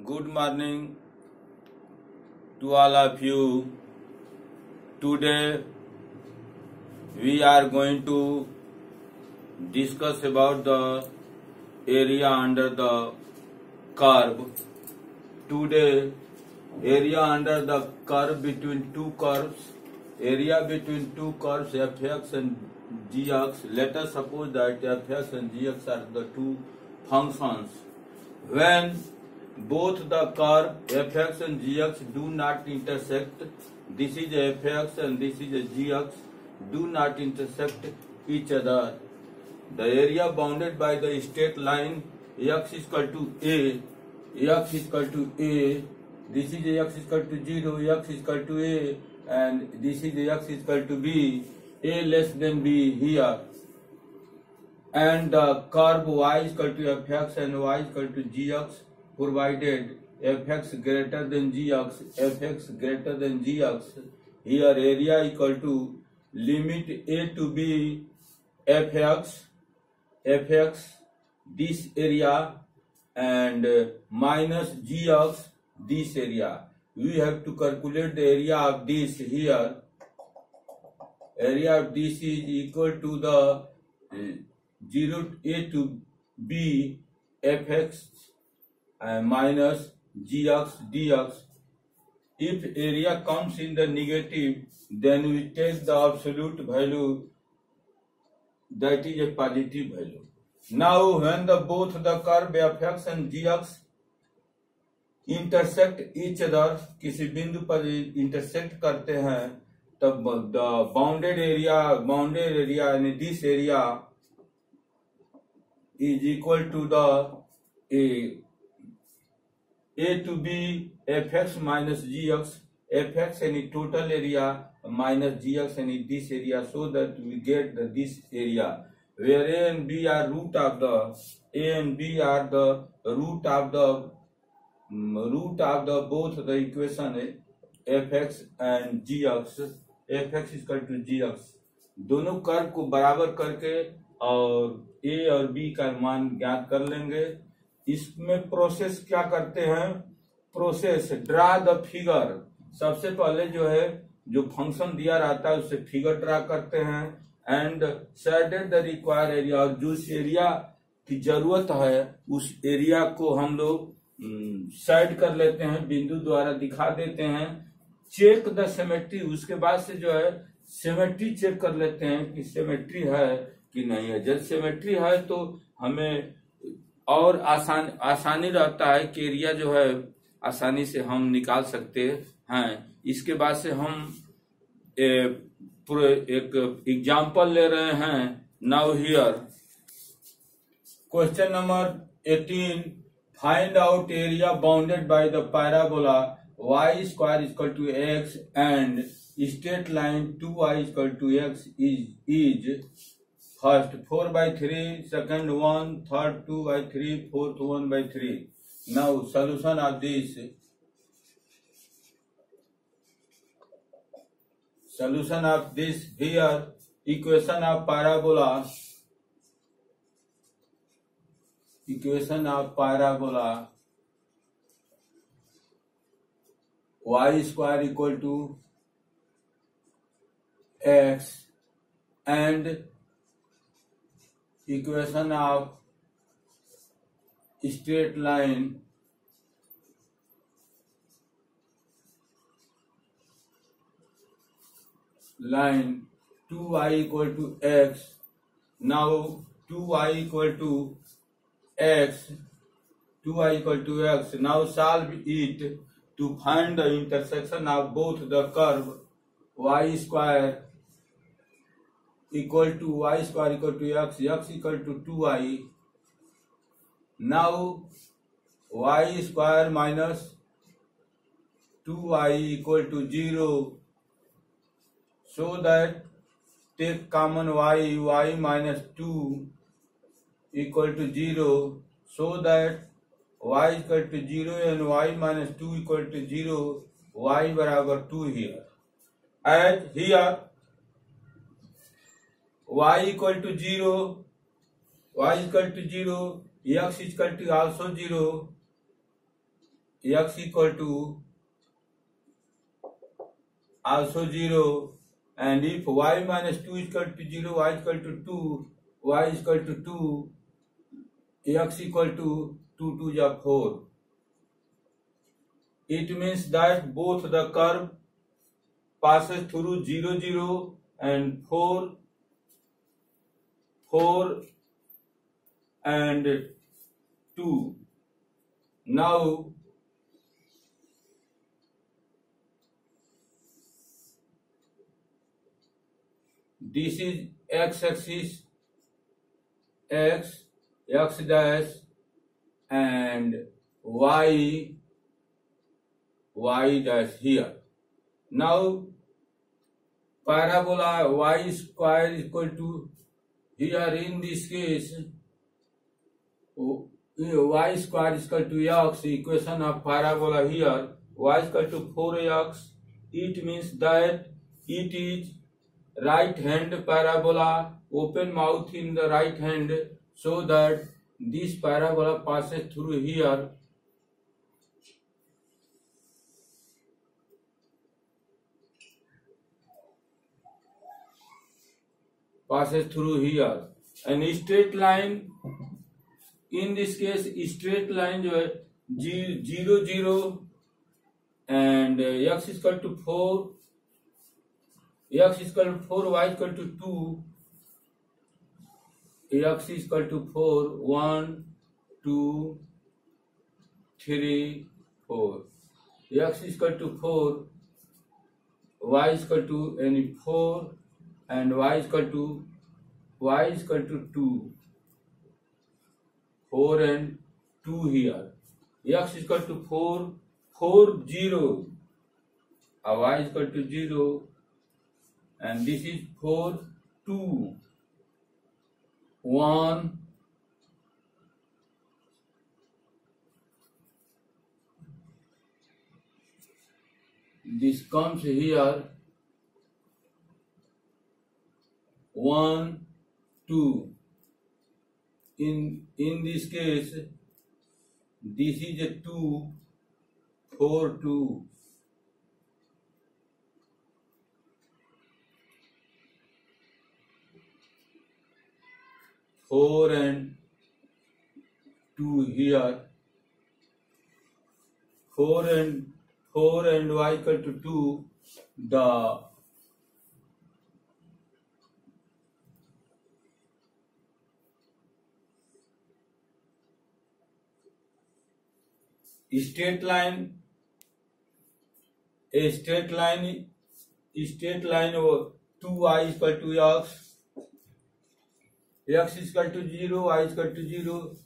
Good morning to all of you. Today we are going to discuss about the area under the curve. Today, area under the curve between two curves, area between two curves fx and gx. Let us suppose that fx and gx are the two functions. When both the curve fx and gx do not intersect, this is a fx and this is a gx, do not intersect each other. The area bounded by the straight line x is equal to a, x is equal to a, this is x is equal to 0, x is equal to a, and this is x is equal to b, a less than b here. And the curve y is equal to fx and y is equal to gx, provided fx greater than gx, fx greater than gx. Here area equal to limit a to b fx this area and minus gx this area. We have to calculate the area of this here. Area of this is equal to the 0 a to b fx minus gx dx. If area comes in the negative, then we take the absolute value, that is a positive value. Now when both the curve fx and gx intersect each other, किसी बिंदु पर intersect करते हैं, तब the bounded area and this area is equal to the a to b fx minus gx, fx any total area minus gx any this area, so that we get this area where a and b are root of the both the equation fx and gx, fx is equal to gx. दोनों curve को बराबर करके और a और b का मान ज्ञात कर लेंगे. इसमें प्रोसेस क्या करते हैं? Process draw the figure. सबसे पहले जो है जो फंक्शन दिया रहता है उससे फिगर ड्रा करते हैं and set the required area. और जो एरिया की जरूरत है उस एरिया को हम लोग सेट कर लेते हैं, बिंदु द्वारा दिखा देते हैं. Check the symmetry. उसके बाद से जो है सिमेट्री चेक कर लेते हैं कि सिमेट्री है कि नहीं है. जब सिमेट्री है तो हमें और आसानी रहता है कि एरिया जो है आसानी से हम निकाल सकते हैं. इसके बाद से हम एक एग्जाम्पल ले रहे हैं. Now here question number 18. Find out area bounded by the parabola y square is equal to x and straight line 2y is equal to x is first 4 by 3, second 1, third 2 by 3, fourth 1 by 3. Now solution of this. Solution of this here, equation of parabola y square equal to x and equation of straight line line 2y equal to x. Now 2y equal to x. Now solve it to find the intersection of both the curve y square equal to x, x equal to 2y. Now y square minus 2y equal to 0. So that take common y minus 2 equal to 0. So that y equal to 0 and y minus 2 equal to 0, y बराबर 2 here. And here y equal to 0, x is equal to also 0, x equal to also 0, and if y minus 2 is equal to 0, y is equal to 2, y is equal to 2, x equal to 2 to the 4. It means that both the curve passes through 0, 0 and 4, 4 and 2. Now this is x-axis, x dash, and y dash here. Now parabola y square is equal to, here in this case y square is equal to x, equation of parabola here, y is equal to 4x. It means that it is right hand parabola, open mouth in the right hand, so that this parabola passes through here. Passes through here, and straight line, in this case straight line जो है 0, 0 and x is equal to 4, x is equal to 4, y is equal to 2, x is equal to 4, 1, 2, 3, 4, x is equal to 4, y is equal to any 4, and y is equal to 2, 4 and 2 here. X is equal to 4, 4, 0, y is equal to 0, and this is 4, 2, 1, this comes here, 1, 2. In this case, this is a 2, 4, 2. Four and 2 here. 4 and y equal to 2. The straight line over 2y is equal to x is equal to 0, y is equal to 0,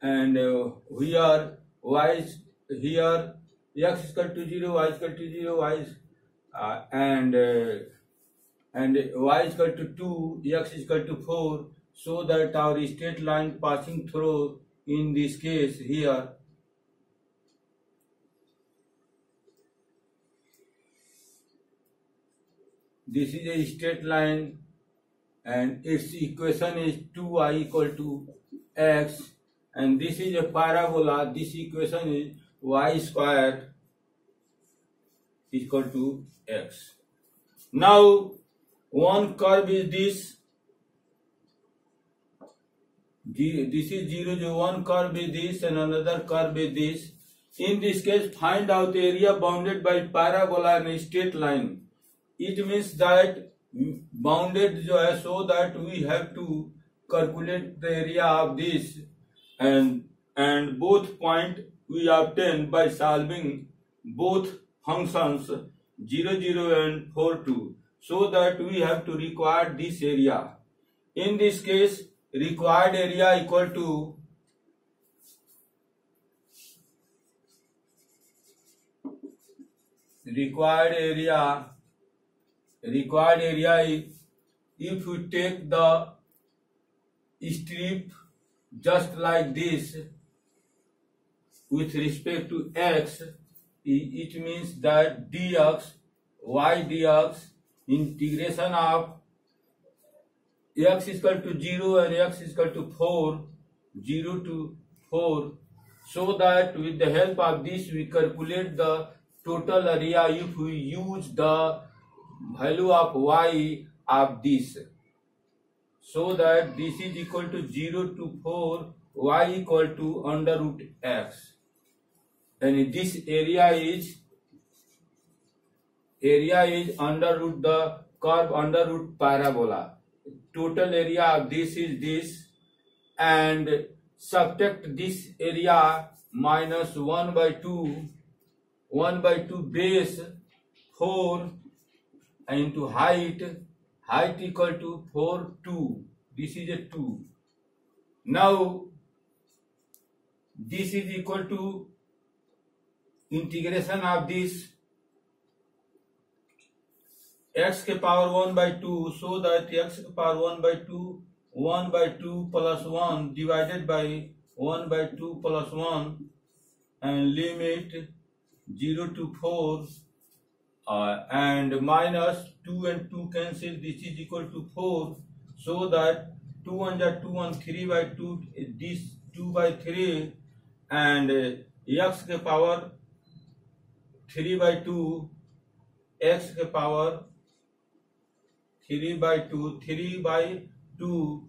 and here y is here, x is equal to 0, y is equal to 0, y is and y is equal to 2, x is equal to 4, so that our straight line passing through, in this case here, this is a straight line, and its equation is 2y equal to x, and this is a parabola. This equation is y squared equal to x. Now one curve is this. This is 0, 0. One curve is this, and another curve is this. In this case, find out the area bounded by parabola and straight line. It means that bounded जो है, so that we have to calculate the area of this, and both point we obtain by solving both functions 0, 0 and 4, 2, so that we have to require this area. In this case, required area equal to required area is, if you take the strip just like this with respect to x, it means that dx, y dx, integration of x is equal to 0 and x is equal to 4, 0 to 4, so that with the help of this we calculate the total area if we use the value of y of this, so that this is equal to 0 to 4, y equal to under root x, and this area is under root the curve under root parabola. Total area of this is this, and subtract this area minus 1 by 2 base 4 into height equal to 4 2. This is a 2. Now this is equal to integration of this x के power 1 by 2, so that x के power 1 by 2 plus 1 divided by 1 by 2 plus 1, and limit 0 to 4, and minus 2 and 2 cancel, this is equal to 4, so that 2 1 ja 2 1, 3 by 2, this 2 by 3, and x के power 3 by 2, x के power 3 by 2,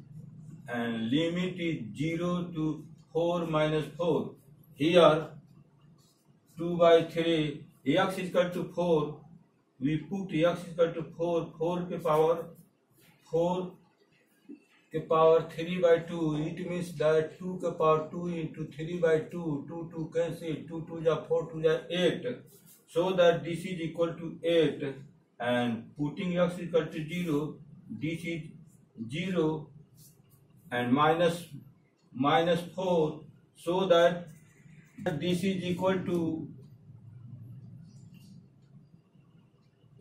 and limit is 0 to 4 minus 4. Here 2 by 3, x is equal to 4, we put x is equal to 4 के power 3 by 2, it means that 2 के power 2 into 3 by 2, 2 cancel, 2 2 ja 4 2 ja 8, so that this is equal to 8, and putting x is equal to 0, this is 0, and minus 4, so that this is equal to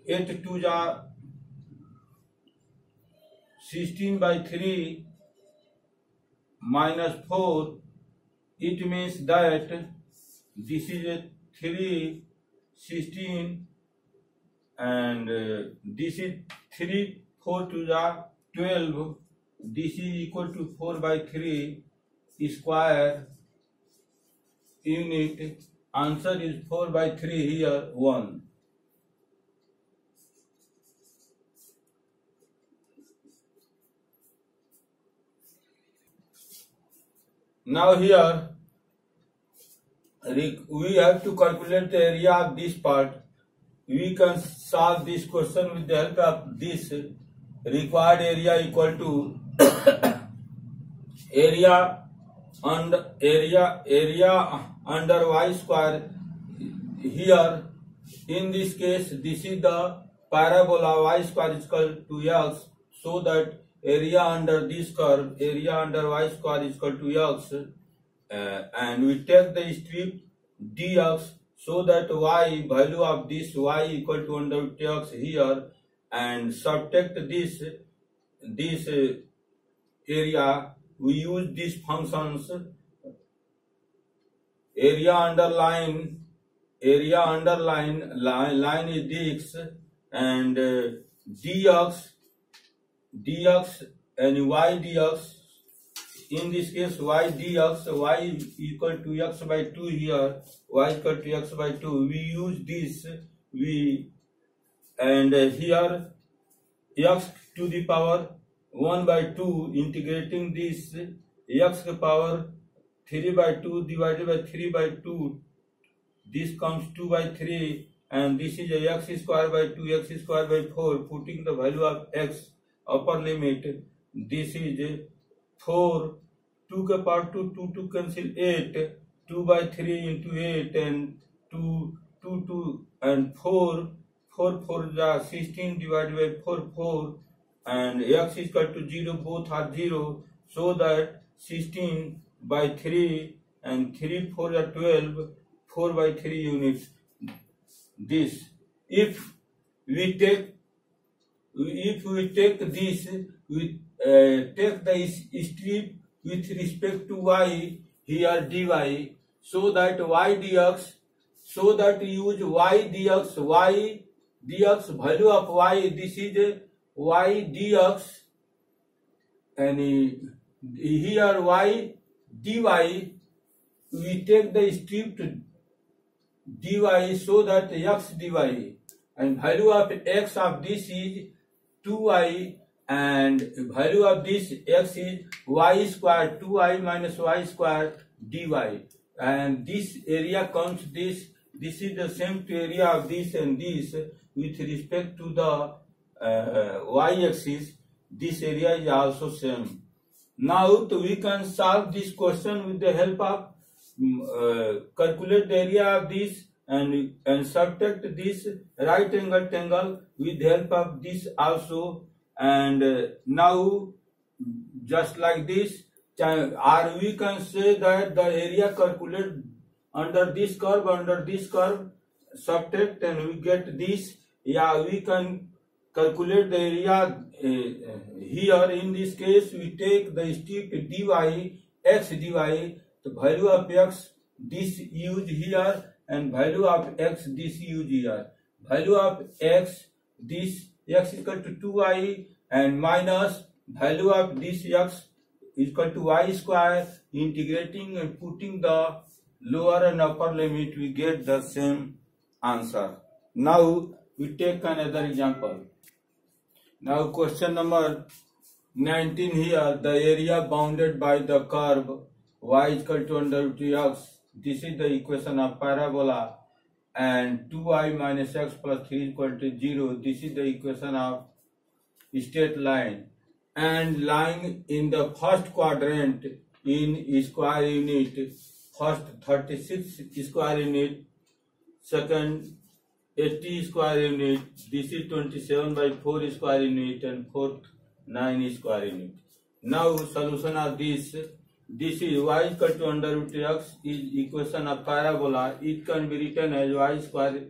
8 2 ja 16 by 3 minus 4, it means that this is a 3 16, and this is 3 4 2 ja 12, this is equal to 4 by 3 square unit. Answer is 4 by 3 here 1. Now here we have to calculate the area of this part. We can solve this question with the help of this. Required area equal to area under y square. Here in this case, this is the parabola, y square is equal to x, so that area under this curve, area under y square is equal to x, and we take the strip dx, so that y, value of this y equal to under root x here, and subtract this area. We use these functions, area underline line is dx, and dx and y dx. In this case, y dx, y equal to x by 2 here, y equal to x by 2. We use this, and here x to the power 1 by 2, integrating this x to power 3 by 2 divided by 3 by 2, this comes 2 by 3, and this is a x square by 2, x square by 4, putting the value of x upper limit, this is 4, 2 के power 2 cancel 8, 2 by 3 into 8, and 2 and 4 ja 16 divided by 4, and x is equal to 0, both are 0, so that 16 by 3 and 3 4 ja 12, 4 by 3 units. This, if we take this, we take the strip with respect to y here dy, so that y dx, so that use y dx, value of y, this is y dx, and here y dy, we take the stripped dy so that x dy and value of x of this is 2i and value of this x is y square 2i minus y square dy, and this area comes this is the same to area of this and this with respect to the y axis. This area is also same. Now we can solve this question with the help of calculate the area of this and subtract this right angle triangle with the help of this also. And now just like this, or we can say that the area calculated under this curve subtract and we get this. Yeah, we can calculate the area here. In this case we take the strip dy x dy, the value of x this use here and value of x this use here. Value of x this x is equal to 2i and minus value of this x is equal to y square. Integrating and putting the lower and upper limit we get the same answer. Now we take another example. Now question number 19 here. The area bounded by the curve y is equal to under root x. This is the equation of parabola, and 2i minus x plus 3 is equal to 0. This is the equation of straight line, and lying in the first quadrant in square unit. First 36 square unit, second 80 square unit, this is 27 by 4 square unit, and fourth 9 square unit. Now solution of this is y equal to under root x is equation of parabola. It can be written as y square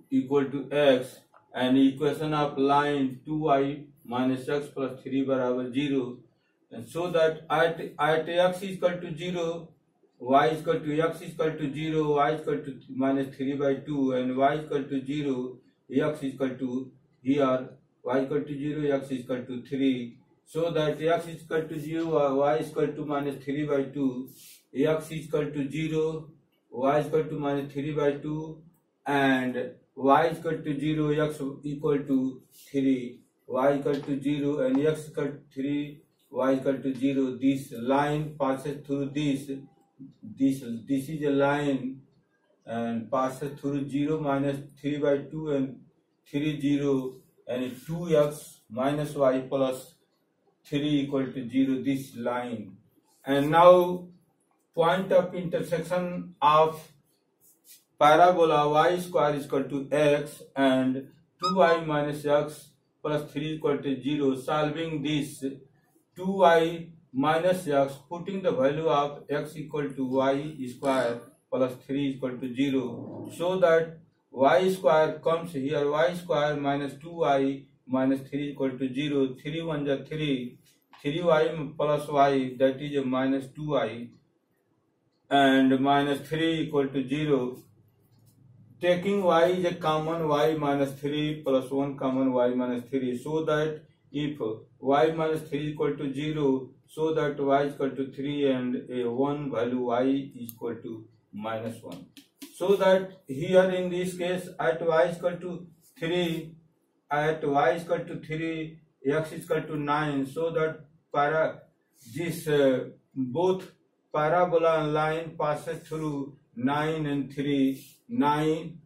equal to x, and equation of line 2y minus x plus 3 barabar 0, and so that at x is equal to 0, y is equal to x is equal to 0, y is equal to minus 3 by 2, and y is equal to 0, x is equal to here, y is equal to 0, x is equal to 3. So that x is equal to 0, y is equal to minus 3 by 2, x is equal to 0, y is equal to minus 3 by 2, and y is equal to 0, x equal to 3, y equal to 0, and x equal to 3, y equal to 0. This line passes through this is a line and passes through 0 minus 3 by 2 and 3 0, and 2x minus y plus 3 equal to 0, this line. And now point of intersection of parabola y square is equal to x and 2y minus x plus 3 equal to 0. Solving this 2y minus x, putting the value of x equal to y square plus 3 equal to 0, so that y square comes here, y square minus 2y minus 3 equal to 0, 3 1 is 3, 3y plus y, that is a minus 2y, and minus 3 equal to 0. Taking y is a common, y minus 3 plus 1 common, y minus 3, so that if y minus 3 equal to 0, so that y is equal to 3 and a 1 value y is equal to minus 1. So that here in this case at y is equal to 3, x is equal to 9, so that both parabola and line passes through 9 and 3, 9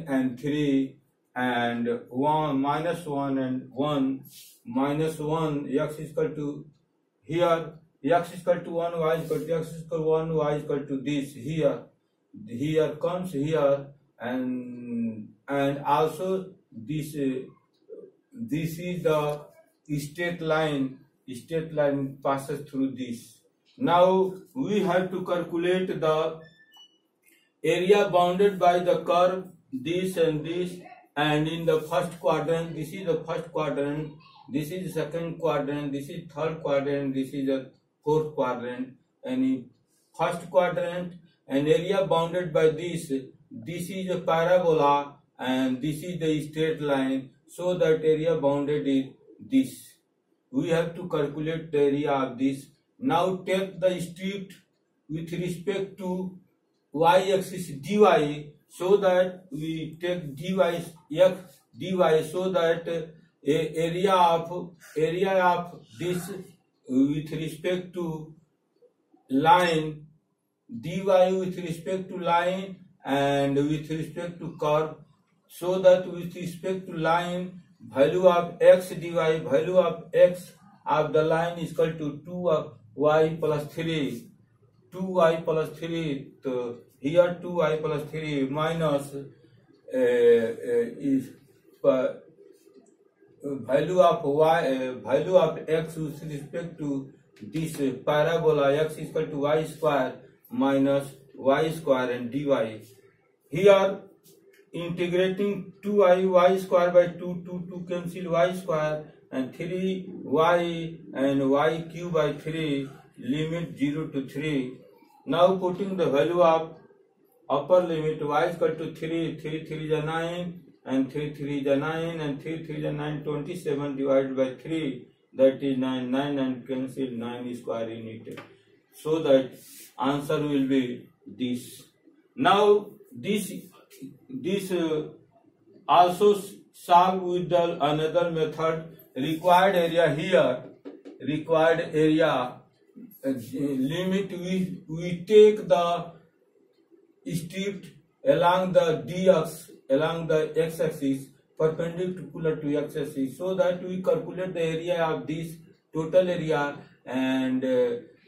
and 3, and 1 minus 1 and 1 minus 1, x is equal to here, x is equal to 1, y is equal to x is equal to 1, y is equal to this here comes here, and also this is the straight line passes through this. Now we have to calculate the area bounded by the curve this and this, and in the first quadrant, this is the first quadrant, this is the second quadrant, this is third quadrant, this is the fourth quadrant, and in first quadrant an area bounded by this is a parabola and this is the straight line, so that area bounded is this. We have to calculate the area of this. Now take the stripped with respect to y-axis dy, so that we take dy so that area of this with respect to line, dy with respect to line and with respect to curve, so that with respect to line, value of x dy, value of x of the line is equal to 2y plus 3, 2y plus 3. So here 2y plus 3 minus is value of y, value of x with respect to this parabola, x is equal to y square minus y square and dy. Here integrating 2y square by 2 cancel y square and 3y and y cube by 3, limit 0 to 3. Now putting the value of upper limit, y is equal to 3, 3 is a 9 and 3 is a 9 and 3 is a 9, 27 divided by 3, that is 9, 9 and cancel 9 square in it. So that answer will be this. Now this also solve with the another method. Required area here, required area limit, we take the strip along the dx, along the x-axis perpendicular to x-axis, so that we calculate the area of this total area and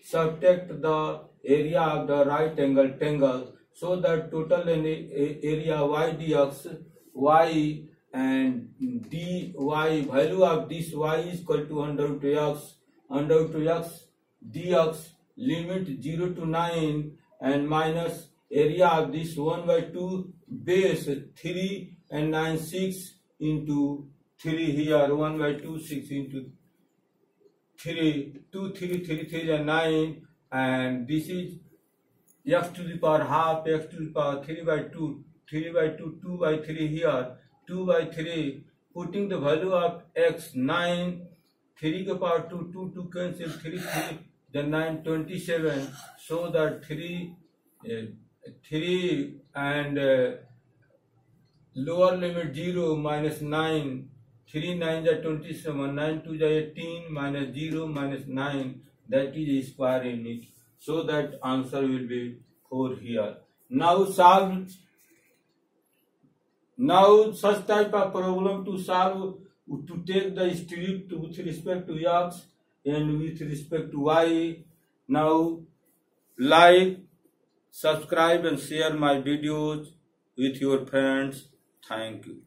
subtract the area of the right angle triangle, so that total area y dx, y and dy, value of this y is equal to under root x dx, limit 0 to 9 and minus area of this 1 by 2 base 3 and 9 6 into 3 here, 1 by 2 6 into 3, 2 3 3 3 and 9, and this is x to the power half, x to the power 3 by 2, 3 by 2, 2 by 3 here, 2 by 3, putting the value of x 9, 3 to the power 2, 2 cancel 3 3, then 9 27, so that 3 and lower limit 0 minus 9, 3 9 is 27, 9 2 is 18 minus 0 minus 9, that is square in it. So that answer will be 4 here. Now solve. Now such type of problem to solve, to take the strip with respect to x and with respect to y. Now like, subscribe and share my videos with your friends. Thank you.